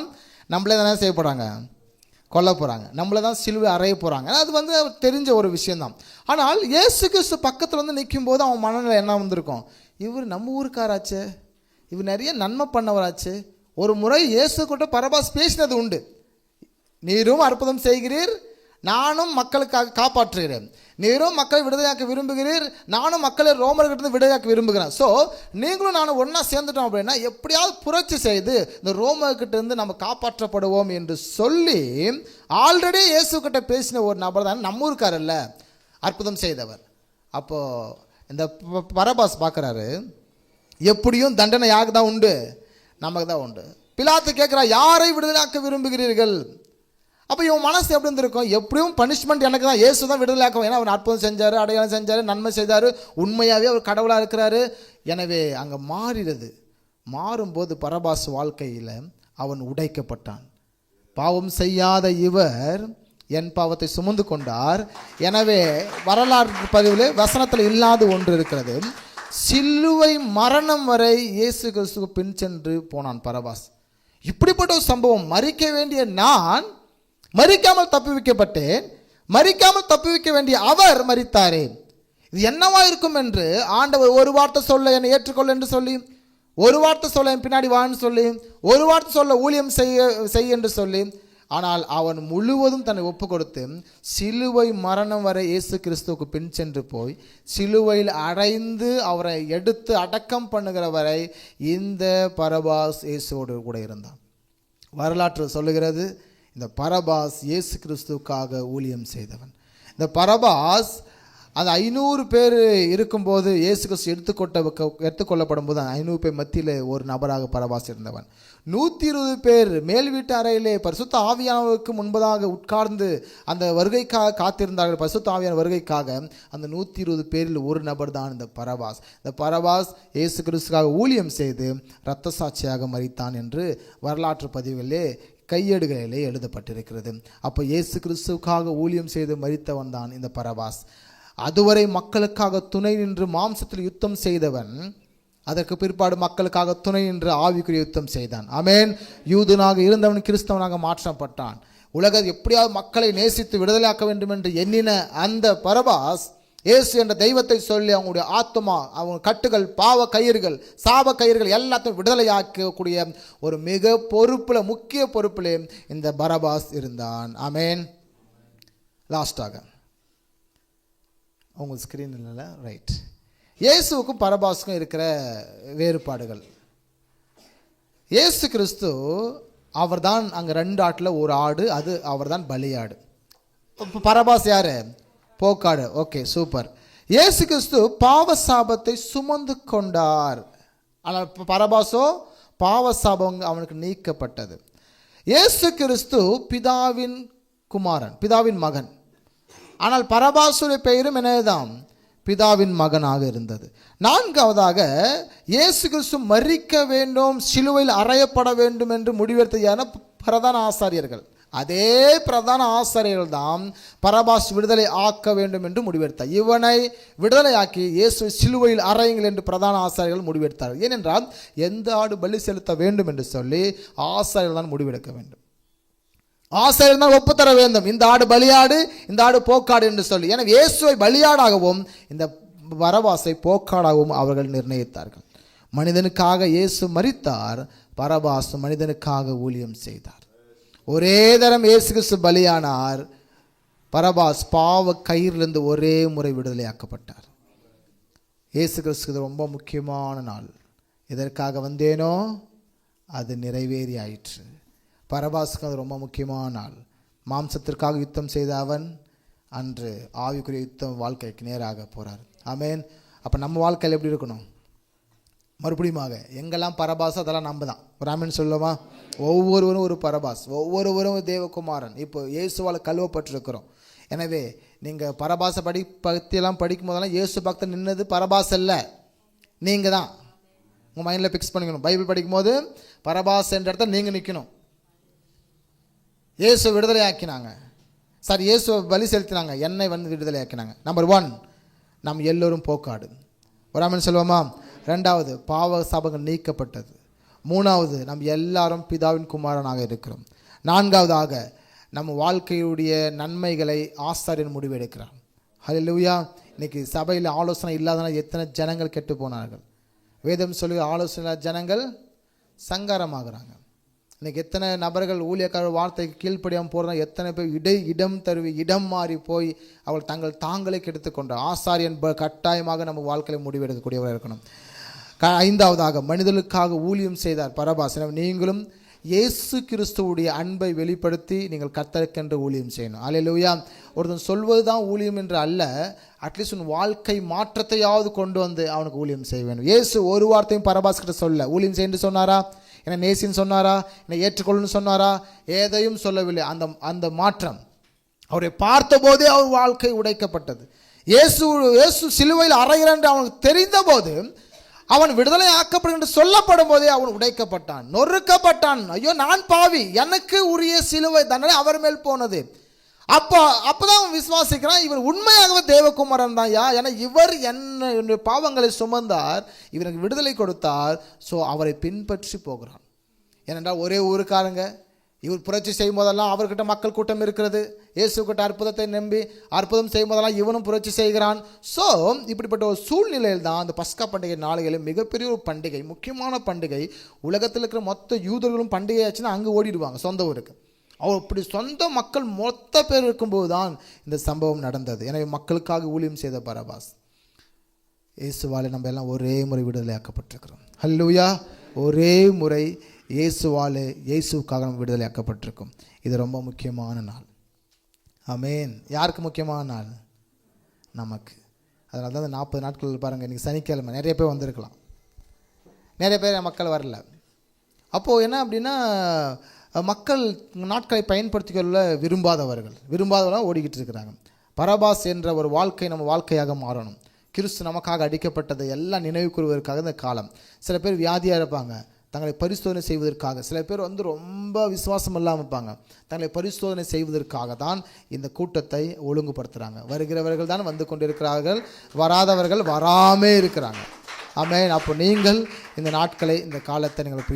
நம்மளே தானே செய்ய போகிறாங்க, கொல்ல போகிறாங்க, நம்மளை தான் சிலுவை அறைய போகிறாங்க. அது வந்து தெரிஞ்ச ஒரு விஷயந்தான். ஆனால் இயேசு கிறிஸ்து பக்கத்தில் வந்து நிற்கும் போது அவன் மனநிலை என்ன வந்திருக்கும்? இவர் நம்ம ஊருக்காராச்சே, இவர் நிறைய நன்மை பண்ணவராச்சு. ஒரு முறை இயேசு கூட பரபாஸ் பேசினது உண்டு, நீரும் அற்புதம் செய்கிறீர், நானும் மக்களுக்காக காப்பாற்றுகிறேன். நீரும் மக்களை விடுதலையாக்க விரும்புகிறீர், நானும் மக்களை ரோமர்கிட்ட விடுதலையாக்க விரும்புகிறேன். ஸோ நீங்களும் நானும் ஒன்றா சேர்ந்துட்டோம் அப்படின்னா எப்படியாவது புரட்சி செய்து இந்த ரோமர்கிட்ட இருந்து நம்ம காப்பாற்றப்படுவோம் என்று சொல்லி ஆல்ரெடி இயேசு கிட்ட பேசின ஒரு நபர் தான் நம்ம ஊருக்காரல்ல அற்புதம் செய்தவர். அப்போது இந்த பரபாஸ் பார்க்குறாரு, எப்படியும் தண்டனை யாருக்கு தான் உண்டு? நமக்கு தான் உண்டு. பிலாத்து கேட்குறா, யாரை விடுதலையாக்க விரும்புகிறீர்கள்? அப்போ இவன் மனசு எப்படி இருந்திருக்கும்? எப்படியும் பனிஷ்மெண்ட் எனக்கு தான், இயேசு தான் விடுதலையாக்க. ஏன்னா அவர் அற்புதம் செஞ்சார், அடையாளம் செஞ்சார், நன்மை செய்தார், உண்மையாகவே அவர் கடவுளாக இருக்கிறாரு. எனவே அங்கே மாறிடுது. மாறும்போது பரபாஸ் வாழ்க்கையில் அவன் உடைக்கப்பட்டான். பாவம் செய்யாத இவர் என் பாவத்தை சுமந்து கொண்டார். எனவே வரலாற்று பதிவில் வசனத்தில் இல்லாத ஒன்று இருக்கிறது, சிலுவை மரணம் வரை இயேசு கிறிஸ்துவுக்கு பின் சென்று போனான் பரபாஸ். இப்படிப்பட்ட ஒரு சம்பவம், மரிக்க வேண்டிய நான் மரிக்காமல் தப்புவிக்கப்பட்டேன், மரிக்காமல் தப்புவிக்க வேண்டிய அவர் மரித்தாரே, இது என்னவா இருக்கும் என்று ஆண்டவர் ஒரு வார்த்தை சொல்ல என்னை ஏற்றுக்கொள்ள என்று சொல்லி, ஒரு வார்த்தை சொல்ல என் பின்னாடி வான்னு சொல்லி, ஒரு வார்த்தை சொல்ல ஊழியம் செய்ய என்று சொல்லி, ஆனால் அவன் முழுவதும் தன்னை ஒப்பு கொடுத்து சிலுவை மரணம் வரை இயேசு கிறிஸ்துவுக்கு பின் சென்று போய் சிலுவையில் அடைந்து அவரை எடுத்து அடக்கம் பண்ணுகிற வரை இந்த பரபாஸ் இயேசுவோடு கூட இருந்தான். வரலாற்று சொல்லுகிறது, இந்த பரபாஸ் இயேசு கிறிஸ்துவுக்காக ஊழியம் செய்தவன். இந்த பரபாஸ் அந்த 500 பேர் இருக்கும்போது இயேசு கிறிஸ்து எடுத்துக்கொள்ளப்படும் போது 500 பேர் மத்தியில் ஒரு நபராக பரபாஸ் இருந்தவன். 120 பேர் மேல் வீட்டு அறையிலே பரிசுத்த ஆவியானவருக்கு முன்பதாக உட்கார்ந்து அந்த வருகைக்காக காத்திருந்தார்கள். பரிசுத்த ஆவியான வருகைக்காக அந்த 120 பேரில் ஒரு நபர் தான் இந்த பரபாஸ். இந்த பரபாஸ் இயேசு கிறிஸ்துக்காக ஊழியம் செய்து இரத்த சாட்சியாக மரித்தான் என்று வரலாற்று பதிவிலே கையேடுகளிலே எழுதப்பட்டிருக்கிறது. அப்போ இயேசு கிறிஸ்துவுக்காக ஊழியம் செய்து மரித்தவன் தான் இந்த பரபாஸ். அதுவரை மக்களுக்காக துணை நின்று மாம்சத்தில் யுத்தம் செய்தவன், அதற்கு பிற்பாடு மக்களுக்காக துணை நின்று ஆவிக்குரிய யுத்தம் செய்தான். ஆமென். யூதனாக இருந்தவன் கிறிஸ்தவனாக மாற்றப்பட்டான். உலகத்தில் எப்படியாவது மக்களை நேசித்து விடுதலையாக்க வேண்டும் என்று எண்ணின அந்த பரபாஸ் இயேசு என்ற தெய்வத்தை சொல்லி அவங்களுடைய ஆத்மா, அவங்க கட்டுகள், பாவ கயிறுகள், சாப கயிறுகள் எல்லாத்தையும் விடுதலையாக்கக்கூடிய ஒரு மிக பொறுப்பில், முக்கிய பொறுப்பில் இந்த பரபாஸ் இருந்தான். ஆமென். லாஸ்டாக உங்கள் ஸ்க்ரீன் இல்லைல்ல, ரைட். இயேசுவுக்கும் பரபாஸுக்கும் இருக்கிற வேறுபாடுகள். இயேசு கிறிஸ்து அவர்தான் அங்கே 2 ஆட்டில் ஒரு ஆடு, அது அவர்தான் பலியாடு. பரபாஸ் யாரு? போக்காடு. Okay, super. இயேசு கிறிஸ்து பாவ சாபத்தை சுமந்து கொண்டார். ஆனால் பரபாசோ பாவ சாபம் அவனுக்கு நீக்கப்பட்டது. இயேசு கிறிஸ்து பிதாவின் குமாரன், பிதாவின் மகன். ஆனால் பரபாசுடைய பெயரும் என்னதான்? பிதாவின் மகனாக இருந்தது. 4வதாக இயேசு கிறிஸ்து மரிக்க வேண்டும், சிலுவையில் அறையப்பட வேண்டும் என்று முடிவெடுத்த யார்? பிரதான ஆசாரியர்கள். அதே பிரதான ஆசாரியர்கள் தான் பரபாஸ் விடுதலை ஆக்க வேண்டும் என்று முடிவெடுத்தார். இவனை விடுதலை ஆக்கி இயேசு சிலுவையில் அறையுங்கள் என்று பிரதான ஆசாரியர்கள் முடிவெடுத்தார்கள். ஏனென்றால் எந்த ஆடு பலி செலுத்த வேண்டும் என்று சொல்லி ஆசாரியர்கள் தான் முடிவெடுக்க வேண்டும். ஆசாரியர் தான் ஒப்புத்தர வேண்டும், இந்த ஆடு பலியாடு, இந்த ஆடு போக்காடு என்று சொல்லி. எனவே இயேசுவை பலியாடாகவும் இந்த பரபாசை போக்காடாகவும் அவர்கள் நிர்ணயித்தார்கள். மனிதனுக்காக இயேசு மரித்தார், பரபாஸ் மனிதனுக்காக ஊழியம் செய்தார். ஒரே தரம் இயேசு கிறிஸ்து பலியானார், பரபாஸ் பாவ கயிறிலிருந்து ஒரே முறை விடுதலையாக்கப்பட்டார். இயேசு கிறிஸ்து ரொம்ப முக்கியமான நாள். எதற்காக வந்தேனோ அது நிறைவேறி ஆயிற்று. பரபாஸுக்கு அது ரொம்ப முக்கியமான நாள். மாம்சத்திற்காக யுத்தம் செய்த அவன் அன்று ஆவிக்குரிய யுத்தம் வாழ்க்கைக்கு நேராக போகிறார். ஆமேன். அப்போ நம்ம வாழ்க்கையில் எப்படி இருக்கணும்? மறுபடியுமாக எங்கெல்லாம் பரபாஸ் அதெல்லாம் நம்ம தான். ஒரு ஆமேன் சொல்லுமா? ஒவ்வொருவரும் ஒரு பரபாஸ், ஒவ்வொருவரும் தேவகுமாரன். இப்போ இயேசுவால் கழுவப்பட்டிருக்கிறோம். எனவே நீங்கள் பரபாசை பற்றியெல்லாம் படிக்கும் போதெல்லாம் இயேசு பக்தன் நின்னது பரபாஸ் இல்லை, நீங்கள் தான். உங்கள் மைண்டில் ஃபிக்ஸ் பண்ணிக்கணும். பைபிள் படிக்கும் போது பரபாஸ் என்ற இடத்துல நீங்கள் நிற்கணும். இயேசு விடுதலை ஆக்கினாங்க, சார் இயேசு பலி செலுத்தினாங்க, என்னை வந்து விடுதலை ஆக்கினாங்க. நம்பர் 1, நம் எல்லோரும் போக்காடு. ஒரு ஆமென் சொல்லுவோமா? 2வது, பாவ சாபங்கள் நீக்கப்பட்டது. 3வது, நம் எல்லாரும் பிதாவின் குமாரனாக இருக்கிறோம். 4வதாக, நம்ம வாழ்க்கையுடைய நன்மைகளை ஆசாரியன் முடிவெடுக்கிறார். ஹல்லேலூயா. இன்னைக்கு சபையில் ஆலோசனை இல்லாதனால எத்தனை ஜனங்கள் கெட்டு போனார்கள். வேதம் சொல்லி ஆலோசனை ஜனங்கள் சங்காரமாகறாங்க. இன்றைக்கி எத்தனை நபர்கள் ஊழியக்காரர் வார்த்தைக்கு கீழ்ப்படியாமல் போகிறதா, எத்தனை பேர் இடம் மாறி போய் அவள் தாங்களே கெடுத்து கொண்டார். ஆசாரியன் கட்டாயமாக நம்ம வாழ்க்கையில் முடிவெடுக்கக்கூடியவராக இருக்கணும். 5வதாக, மனிதர்களுக்காக ஊழியம் செய்தார் பரபாஸ். நீங்களும் இயேசு கிறிஸ்துவுடைய அன்பை வெளிப்படுத்தி நீங்கள் கர்த்தருக்கென்று ஊழியம் செய்யணும். அல்லேலூயா. ஒருத்தன் சொல்வது தான் ஊழியம் என்று அல்ல, அட்லீஸ்ட் உன் வாழ்க்கை மாற்றத்தையாவது கொண்டு வந்து அவனுக்கு ஊழியம் செய்ய வேண்டும். இயேசு ஒரு வார்த்தையும் பரபாஸ் கிட்ட சொல்ல ஊழியம் செய்ய சொன்னாரா? என்னை நேசின்னு சொன்னாரா? என்னை ஏற்றுக்கொள்ளுன்னு சொன்னாரா? எதையும் சொல்லவில்லை. அந்த மாற்றம் அவரை பார்த்த போதே அவர் வாழ்க்கை உடைக்கப்பட்டது. இயேசு சிலுவையில் அறைகிறார் என்று அவனுக்கு தெரிந்த போது, அவன் விடுதலை ஆக்கப்படுகின்ற சொல்லப்படும் போதே அவன் உடைக்கப்பட்டான், நொறுக்கப்பட்டான். ஐயோ நான் பாவி, எனக்கு உரிய சிலுவை தண்டனை அவர் மேல் போனது. அப்போதான் அவன் விசுவாசிக்கிறான், இவர் உண்மையாகவே தேவகுமாரன் தான் யா, ஏன்னா இவர் என்ன பாவங்களை சுமந்தார், இவருக்கு விடுதலை கொடுத்தார். ஸோ அவரை பின்பற்றி போகிறான். ஏனென்றால் ஒரே ஊருக்காரங்க, இவர் புரட்சி செய்யும் போதெல்லாம் அவர்கிட்ட மக்கள் கூட்டம் இருக்கிறது. இயேசுக்கிட்ட அற்புதத்தை நம்பி அற்புதம் செய்யும் போதெல்லாம் இவனும் புரட்சி செய்கிறான். ஸோ இப்படிப்பட்ட ஒரு சூழ்நிலையில் தான் அந்த பஸ்கா பண்டிகை நாளைகளில் மிகப்பெரிய ஒரு பண்டிகை, முக்கியமான பண்டிகை. உலகத்தில் இருக்கிற மொத்த யூதர்களும் பண்டிகை ஆச்சுன்னா அங்கே ஓடிடுவாங்க சொந்த ஊருக்கு. அவர் இப்படி சொந்த மக்கள் மொத்த பேர் இருக்கும்போது தான் இந்த சம்பவம் நடந்தது. எனவே மக்களுக்காக ஊழியம் செய்த பரபாஸ். இயேசுவாலே நம்ம எல்லாம் ஒரே முறை விடுதலை ஆக்கப்பட்டிருக்கிறோம். ஹல்லேலூயா. ஒரே முறை இயேசுக்காக நம்ம விடுதலை ஆக்கப்பட்டிருக்கோம். இது ரொம்ப முக்கியமான நாள். ஆமென். யாருக்கு முக்கியமான நாள்? நமக்கு. அதனால தான் 40 நாட்கள் பாருங்கள், இன்றைக்கி சனிக்கிழமை நிறைய பேர் வந்திருக்கலாம், நிறைய பேர் மக்கள் வரல. அப்போது என்ன அப்படின்னா, மக்கள் நாட்களை பயன்படுத்திக்கொள்ள விரும்பாதவர்கள் ஓடிக்கிட்டு இருக்கிறாங்க. பரபாஸ் என்ற ஒரு வாழ்க்கை நம்ம வாழ்க்கையாக மாறணும். கிறிஸ்து நமக்காக அடிக்கப்பட்டதை எல்லாம் நினைவு கூறுவதற்காக இந்த காலம். சில பேர் வியாதியாக இருப்பாங்க, தங்களை பரிசோதனை செய்வதற்காக. சில பேர் ரொம்ப விசுவாசம் இல்லாமல் இருப்பாங்க, தங்களை பரிசோதனை செய்வதற்காக தான் இந்த கூட்டத்தை ஒழுங்குபடுத்துகிறாங்க. வருகிறவர்கள் தான் வந்து கொண்டிருக்கிறார்கள், வராதவர்கள் வராமே இருக்கிறாங்க. ஆமென். அப்போ நீங்கள் இந்த நாட்களை, இந்த காலத்தை நீங்கள்